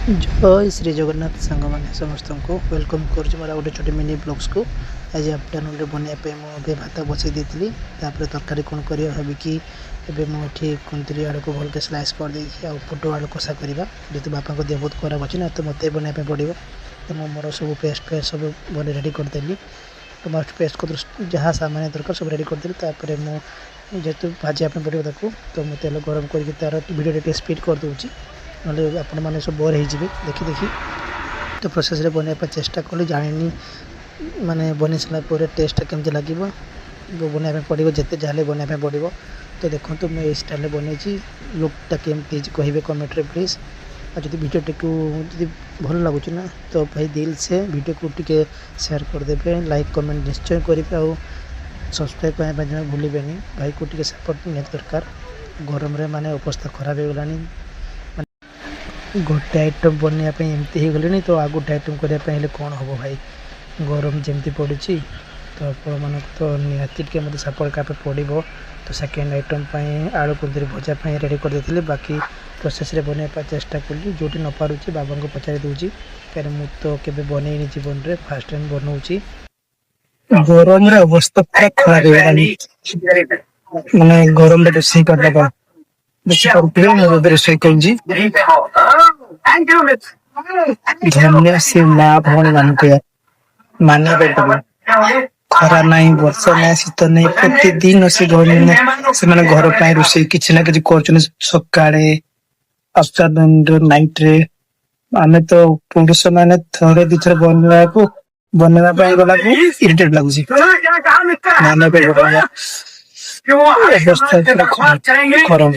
जय श्री जगन्नाथ सांग मैंने समस्त को वेलकम कर गोटे छोटे मिनी ब्लॉग्स को आज आफ्टरनून बनवाई मुझे भात बसई देती तरकारी कौन कर भाविकी मुझे कुंतरी आड़ को भल्के स्लाइस कर देखिए पोटो आड़ कषा करवा जेहतु बापा को देह बहुत खराब अच्छे ना तो मत बनवाई पड़ो तो मोर सब पेस्ट फेस्ट सब बन रेडी करदेली टमाटो पेस्ट को जहाँ सामान दरकार सब रेडी करदेली मुझे भाजापी पड़ो तो मैं तेल गरम कर तार वीडियो टे स्पीड कर दूँगी ना आपण मैंने सब बोर हो देखी देखी तो प्रोसेस रे बनवाई चेष्टा कली जानी माने बन सारापर टेस्ट केमती लगे बनवाई पड़ो जिते जहाँ बनवाई पड़ो तो देखो तो मैं स्टाइल बनई लुकटा केमती कहे कमेंट रे प्लीज और जो वीडियो टी को भल लगुच ना तो भाई दिल से वीडियो को टी शेयर करदे लाइक कमेंट निश्चय करेंगे आ सब्सक्राइब करने भूलें भाई को टी सपोर्ट निहाती दरकार गरम रे माने अवस्था खराब हो गलानी गोटे आइटम बनवाई एमती हो गले तो आ गोटे आइटम करने कौन हम भाई गरम जमती पड़ी तो आपण मान तो निहाती के मतलब सपोर्ट का पड़ो तो सेकेंड आइटम आलू कुंदरी भजापी रेडी कर देती बाकी प्रोसेस रे बनवाई चेष्टा कली जो न पार्ची बाबा को पचारि दूसरी कहीं मुझे तो केवे बनईनी जीवन में फास्ट टाइम बनाऊँगी गरम रे अवस्था पूरा खराब माने गरम रे रोषे करदे रोषे कर धन्य से माँ भौणी मान मानिया खरा नाई वर्षा ना शीत नहीं प्रतिदिन से घर पर रोषे किसी ना कि सकाळे आफ्टरनून नाइट रे आमे तो पुरुष माने थोड़े दिथर बनवा गला को इरिटेट लगुची माने पे अवस्था खराब